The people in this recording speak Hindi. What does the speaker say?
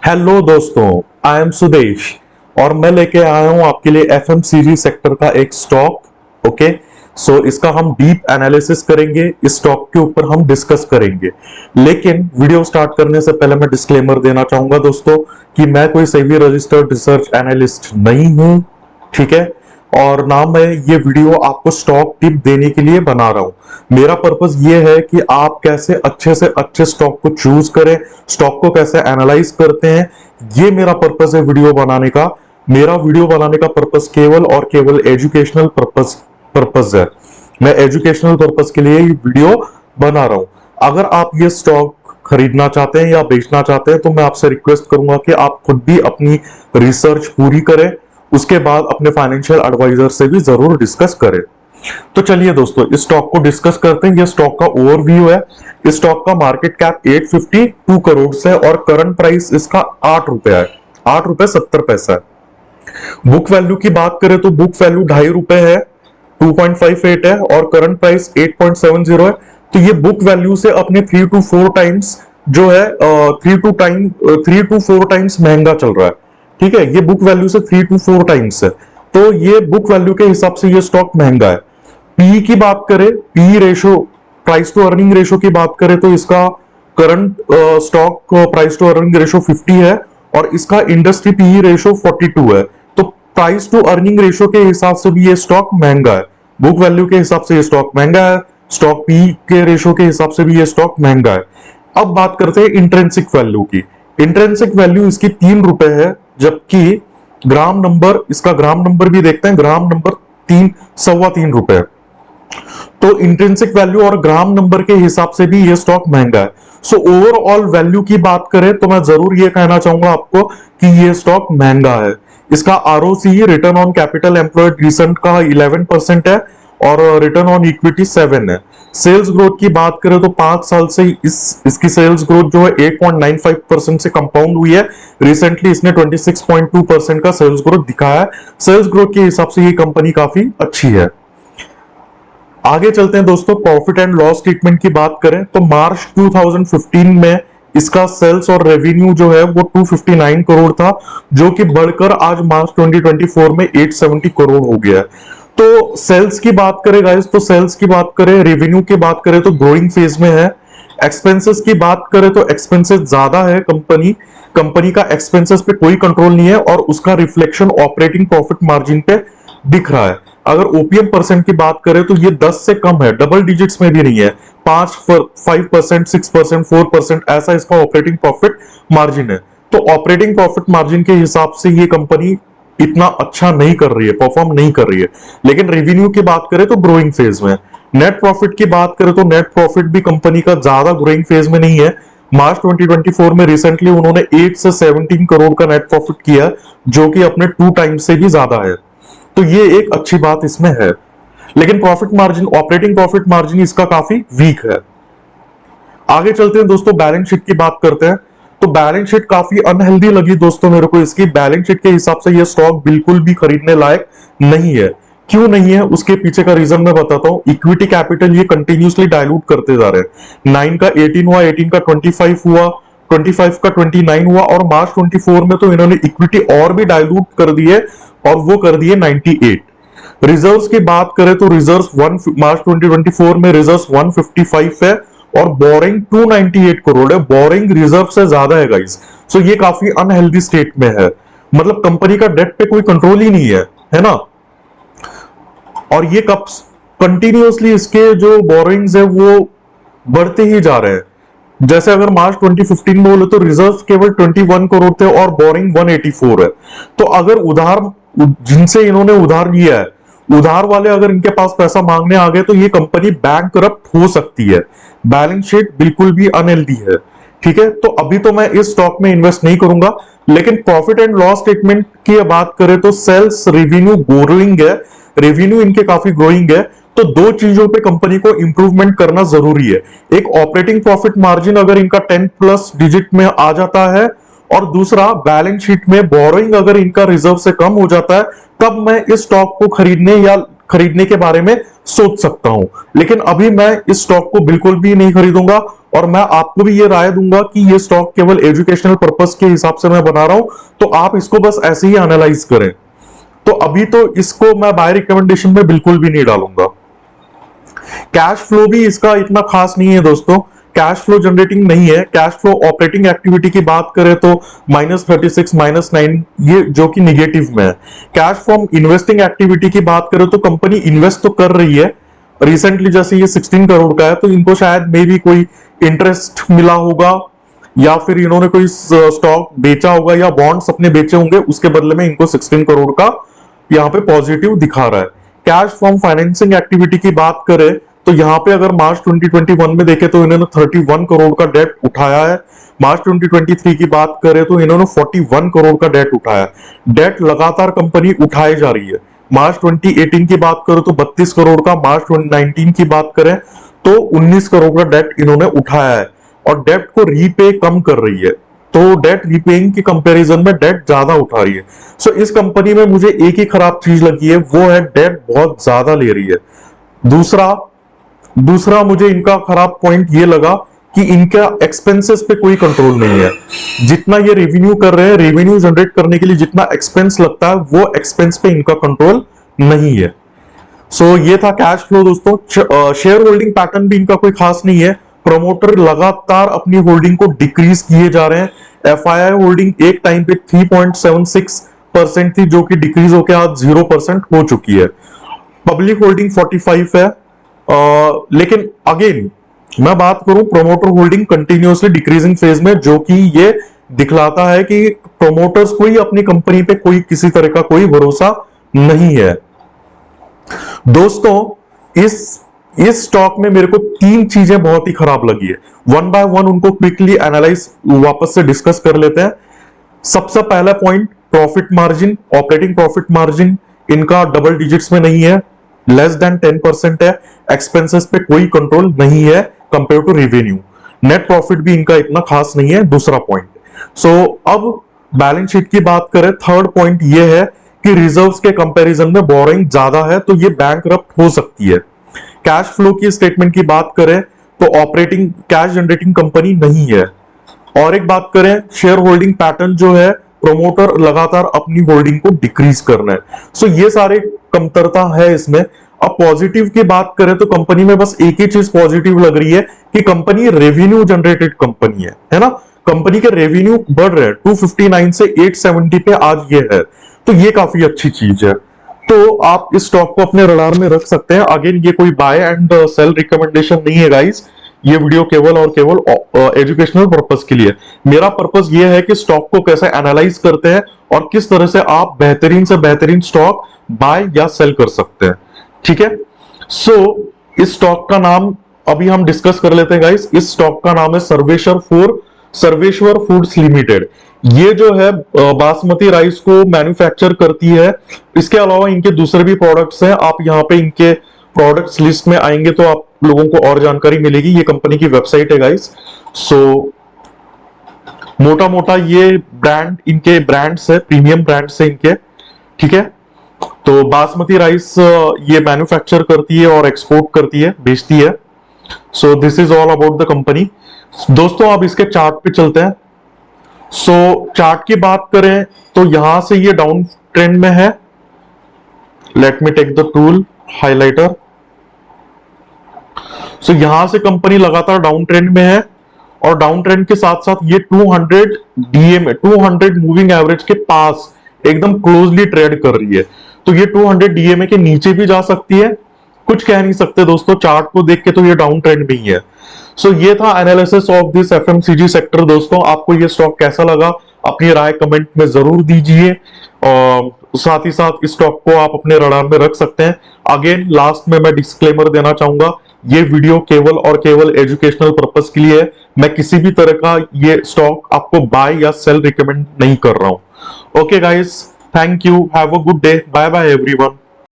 हेलो दोस्तों, आई एम सुदेश और मैं लेके आया हूं आपके लिए एफएमसीजी सेक्टर का एक स्टॉक। ओके, सो इसका हम डीप एनालिसिस करेंगे, इस स्टॉक के ऊपर हम डिस्कस करेंगे। लेकिन वीडियो स्टार्ट करने से पहले मैं डिस्क्लेमर देना चाहूंगा दोस्तों कि मैं कोई सेबी रजिस्टर्ड रिसर्च एनालिस्ट नहीं हूं, ठीक है। और ना मैं ये वीडियो आपको स्टॉक टिप देने के लिए बना रहा हूं। मेरा पर्पस ये है कि आप कैसे अच्छे से अच्छे स्टॉक को चूज करें, स्टॉक को कैसे एनालाइज करते हैं, ये मेरा पर्पस है वीडियो बनाने का। मेरा वीडियो बनाने का पर्पस केवल और केवल एजुकेशनल पर्पस है। मैं एजुकेशनल पर्पस के लिए ये वीडियो बना रहा हूं। अगर आप ये स्टॉक खरीदना चाहते हैं या बेचना चाहते हैं तो मैं आपसे रिक्वेस्ट करूंगा कि आप खुद भी अपनी रिसर्च पूरी करें, उसके बाद अपने फाइनेंशियल एडवाइजर से भी जरूर डिस्कस करें। तो चलिए दोस्तों, इस स्टॉक को डिस्कस करते हैं। ये स्टॉक का ओवरव्यू है। इस स्टॉक का मार्केट कैप 852 करोड़ है और करंट प्राइस इसका 8 रुपए है, 8 रुपए 70 पैसा है। बुक वैल्यू की बात करें तो बुक वैल्यू 2.5 रुपए है, 2.58 है और करंट प्राइस 8.70 है। तो ये बुक वैल्यू से अपने 3 to 4 टाइम्स जो है 3 to 4 टाइम्स महंगा चल रहा है, ठीक है। ये बुक वैल्यू से 3 to 4 टाइम्स है, तो ये बुक वैल्यू के हिसाब से ये स्टॉक महंगा है। पी की बात करें, P ratio, price to earning ratio की बात करें तो इसका current stock price to earning ratio 50 है और इसका इंडस्ट्री पी रेशो 42 है। तो प्राइस टू अर्निंग रेशो के हिसाब से भी ये स्टॉक महंगा है, बुक वैल्यू के हिसाब से ये स्टॉक महंगा है, स्टॉक पी के रेशो के हिसाब से भी ये स्टॉक महंगा है। अब बात करते हैं इंट्रिंसिक वैल्यू की। इंट्रिंसिक वैल्यू इसकी 3 रुपए है, जबकि ग्राम नंबर, इसका ग्राम नंबर भी देखते हैं, ग्राम नंबर 3.3 रुपए है। तो इंट्रिंसिक वैल्यू और ग्राम नंबर के हिसाब से भी ये स्टॉक महंगा है। सो ओवरऑल वैल्यू की बात करें तो मैं जरूर ये कहना चाहूंगा आपको कि ये स्टॉक महंगा है। इसका ROC, return on capital employed, recent का 11% है और रिटर्न ऑन इक्विटी 7 है। सेल्स ग्रोथ की बात करें तो 5 साल से इसकी सेल्स ग्रोथ जो है 8.95% से कंपाउंड हुई है। रिसेंटली इसने 26.2% का सेल्स ग्रोथ दिखाया है। सेल्स ग्रोथ के हिसाब से ये कंपनी काफी अच्छी है। आगे चलते हैं दोस्तों, प्रॉफिट एंड लॉस स्टेटमेंट की बात करें तो मार्च 2015 में इसका सेल्स और रेवेन्यू जो है वो 259 करोड़ था, जो कि बढ़कर आज मार्च 2024 में 870 करोड़ हो गया है। तो सेल्स की बात करें गाइस, तो सेल्स की बात करें, रेवेन्यू की बात करें तो ग्रोइंग फेज में है। एक्सपेंसेस की बात करें तो एक्सपेंसेस ज्यादा है, कंपनी का एक्सपेंसेस पे कोई कंट्रोल नहीं है और उसका रिफ्लेक्शन ऑपरेटिंग प्रॉफिट मार्जिन पे दिख रहा है। अगर ओपीएम परसेंट की बात करें तो ये 10 से कम है, डबल डिजिट्स में भी नहीं है। 5%, 6%, 4% ऐसा इसका ऑपरेटिंग प्रॉफिट मार्जिन है। तो ऑपरेटिंग प्रॉफिट मार्जिन के हिसाब से ये कंपनी इतना अच्छा नहीं कर रही है, परफॉर्म नहीं कर रही है। लेकिन रेवेन्यू की बात करें तो ग्रोइंग फेज में। नेट प्रॉफिट की बात करें तो नेट प्रॉफिट भी कंपनी का ज्यादा ग्रोइंग फेज में नहीं है। मार्च 2024 में रिसेंटली उन्होंने 8 से 17 करोड़ का नेट प्रॉफिट किया, जो कि अपने 2 टाइम्स से भी ज्यादा है। तो ये एक अच्छी बात इसमें है। लेकिन profit margin, operating profit margin इसका काफी वीक है। आगे चलते हैं दोस्तों, बैलेंस शीट की बात करते हैं। तो बैलेंस शीट काफी अनहेल्दी लगी दोस्तों मेरे को। इसकी बैलेंस शीट के हिसाब से ये स्टॉक बिल्कुल भी खरीदने लायक नहीं है। क्यों नहीं है, उसके पीछे का रीजन मैं बताता हूं। इक्विटी कैपिटल ये कंटिन्यूसली डायलूट करते जा रहे हैं। 9 का 18 हुआ, 18 का 25 हुआ, 25 का 29 हुआ और मार्च 24 में तो इन्होंने इक्विटी और भी डायलूट कर दी है और वो कर दिए 98। रिजर्व्स की बात करें तो रिजर्व्स मार्च 2024 में रिजर्व्स 155 है और बोरिंग 298 करोड़ है। बोरिंग रिजर्व से ज्यादा है गाइस। सो ये काफी अनहेल्दी स्टेट में है। मतलब कंपनी का डेट पे कोई कंट्रोल ही नहीं है ना। और ये कब कंटिन्यूअसली इसके जो बोरिंग्स है वो बढ़ते ही जा रहे हैं। जैसे अगर मार्च 2015 में बोले तो रिजर्व केवल 21 करोड़ थे और बोरिंग 184 है। तो अगर उधार, जिनसे इन्होंने उधार लिया है, उधार वाले अगर इनके पास पैसा मांगने आ गए तो ये कंपनी बैंकरप्ट हो सकती है। बैलेंस शीट बिल्कुल भी अनहेल्दी है, ठीक है। तो अभी तो मैं इस स्टॉक में इन्वेस्ट नहीं करूंगा। लेकिन प्रॉफिट एंड लॉस स्टेटमेंट की बात करें तो सेल्स, रेवेन्यू ग्रोइंग है, रेवेन्यू इनके काफी ग्रोइंग है। तो दो चीजों पे कंपनी को इंप्रूवमेंट करना जरूरी है। एक ऑपरेटिंग प्रॉफिट मार्जिन अगर इनका 10 प्लस डिजिट में आ जाता है और दूसरा बैलेंस शीट में बोरोइंग अगर इनका रिजर्व से कम हो जाता है, तब मैं इस स्टॉक को खरीदने के बारे में सोच सकता हूं। लेकिन अभी मैं इस स्टॉक को बिल्कुल भी नहीं खरीदूंगा और मैं आपको भी ये राय दूंगा कि ये स्टॉक केवल एजुकेशनल पर्पस के हिसाब से मैं बना रहा हूं, तो आप इसको बस ऐसे ही एनालाइज करें। तो अभी तो इसको मैं बाय रिकमेंडेशन में बिल्कुल भी नहीं डालूंगा। कैश फ्लो भी इसका इतना खास नहीं है दोस्तों, कैश फ्लो जनरेटिंग नहीं है। कैश फ्लो ऑपरेटिंग एक्टिविटी की बात करें तो -36 -9 ये जो कि निगेटिव में है। कैश फ्रॉम इन्वेस्टिंग एक्टिविटी की बात करें तो कंपनी इन्वेस्ट तो कर रही है, रिसेंटली जैसे ये 16 करोड़ का है तो इनको शायद मे भी कोई इंटरेस्ट मिला होगा, या फिर इन्होंने कोई स्टॉक बेचा होगा या बॉन्ड्स अपने बेचे होंगे, उसके बदले में इनको 16 करोड़ का यहाँ पे पॉजिटिव दिखा रहा है। कैश फ्रॉम फाइनेंसिंग एक्टिविटी की बात करें तो यहाँ पे अगर मार्च 2021 में देखें तो इन्होंने 31 करोड़ का डेट उठाया है। मार्च 2023 की बात करें तो इन्होंने 41 करोड़ का डेट उठाया। डेट लगातार कंपनी उठाई जा रही है। मार्च 2018 की बात करें तो 32 करोड़ का, मार्च 2019 की बात करें तो 19 करोड़ का डेट इन्होंने उठाया है और डेट को रीपे कम कर रही है। तो डेट रीपेइंग की कंपैरिजन में डेट ज्यादा उठा रही है। सो इस कंपनी में मुझे एक ही खराब चीज लगी है, वो है डेट बहुत ज्यादा ले रही है। दूसरा मुझे इनका खराब पॉइंट ये लगा कि इनका एक्सपेंसेस पे कोई कंट्रोल नहीं है। जितना ये रेवेन्यू कर रहे हैं, रेवेन्यू जनरेट करने के लिए जितना एक्सपेंस लगता है वो एक्सपेंस पे इनका कंट्रोल नहीं है। सो ये था कैश फ्लो दोस्तों। शेयर होल्डिंग पैटर्न भी इनका कोई खास नहीं है। प्रमोटर लगातार अपनी होल्डिंग को डिक्रीज किए जा रहे हैं। एफआईआई होल्डिंग एक टाइम पे 3.76% थी जो कि डिक्रीज होकर आज 0% हो चुकी है। पब्लिक होल्डिंग 45 है। लेकिन अगेन मैं बात करूं, promoter holding continuously decreasing phase में, जो कि ये दिखलाता है कि प्रोमोटर्स को ही अपनी कंपनी पे कोई किसी तरह का कोई भरोसा नहीं है। दोस्तों इस स्टॉक में मेरे को तीन चीजें बहुत ही खराब लगी है। वन बाय वन उनको क्विकली एनालाइज वापस से डिस्कस कर लेते हैं। सबसे पहला point, profit margin, operating profit margin इनका डबल डिजिट्स में नहीं है, लेस देन 10% है। एक्सपेंसेस पे कोई कंट्रोल नहीं है compare to revenue. Net profit भी इनका इतना खास नहीं है, दूसरा पॉइंट। सो अब बैलेंस शीट की बात करें, थर्ड पॉइंट ये है कि रिजर्व्स के कंपैरिजन में बोरिंग ज्यादा है, तो ये बैंकरप्ट हो सकती है। कैश फ्लो की स्टेटमेंट की बात करें तो ऑपरेटिंग कैश जनरेटिंग कंपनी नहीं है। और एक बात करें, शेयर होल्डिंग पैटर्न जो है, प्रोमोटर लगातार अपनी होल्डिंग को डिक्रीज करना है। सो ये सारे कमतरता है इसमें। अब पॉजिटिव की बात करें तो कंपनी में बस एक ही चीज पॉजिटिव लग रही है कि कंपनी रेवेन्यू जनरेटेड कंपनी है ना। कंपनी के रेवेन्यू बढ़ रहे हैं, 259 से 870 पे आज ये है, तो ये काफी अच्छी चीज है। तो आप इस स्टॉक को अपने रडार में रख सकते हैं। अगेन ये कोई बाय एंड सेल रिकमेंडेशन नहीं है गाइस, ये वीडियो केवल और केवल एजुकेशनल पर्पस के लिए। मेरा पर्पस ये है कि स्टॉक को कैसे एनालाइज करते हैं और किस तरह से आप बेहतरीन से बेहतरीन स्टॉक बाय या सेल कर सकते हैं, ठीक है। सो इस स्टॉक का नाम अभी हम डिस्कस कर लेते हैं गाइस। इस स्टॉक का नाम है सर्वेश्वर फूड्स लिमिटेड। ये जो है बासमती राइस को मैन्युफैक्चर करती है। इसके अलावा इनके दूसरे भी प्रोडक्ट्स हैं। आप यहाँ पे इनके प्रोडक्ट्स लिस्ट में आएंगे तो आप लोगों को और जानकारी मिलेगी। ये कंपनी की वेबसाइट है गाइस। सो मोटा मोटा ये ब्रांड इनके ब्रांड्स है, प्रीमियम ब्रांड्स है इनके, ठीक है। तो बासमती राइस ये मैन्युफैक्चर करती है और एक्सपोर्ट करती है, बेचती है। So this is all about the company. दोस्तों अब इसके चार्ट पे चलते हैं। सो चार्ट की बात करें तो यहां से ये डाउन ट्रेंड में है। Let me take the tool highlighter. So यहां से कंपनी लगातार डाउन ट्रेंड में है और डाउन ट्रेंड के साथ साथ ये 200 डीएमए 200 मूविंग एवरेज के पास एकदम क्लोजली ट्रेड कर रही है। तो ये 200 डीएमए के नीचे भी जा सकती है, कुछ कह नहीं सकते दोस्तों। चार्ट को देख के तो ये डाउन ट्रेंड में ही है। सो ये था analysis of this FMCG sector. दोस्तों आपको ये स्टॉक कैसा लगा, अपनी राय कमेंट में जरूर दीजिए और साथ ही साथ इस स्टॉक को आप अपने रडार में रख सकते हैं। अगेन लास्ट में मैं डिस्क्लेमर देना चाहूंगा, ये वीडियो केवल और केवल एजुकेशनल पर्पस के लिए है। मैं किसी भी तरह का ये स्टॉक आपको बाय या सेल रिकमेंड नहीं कर रहा हूं। Okay guys, thank you, have a good day, bye bye everyone.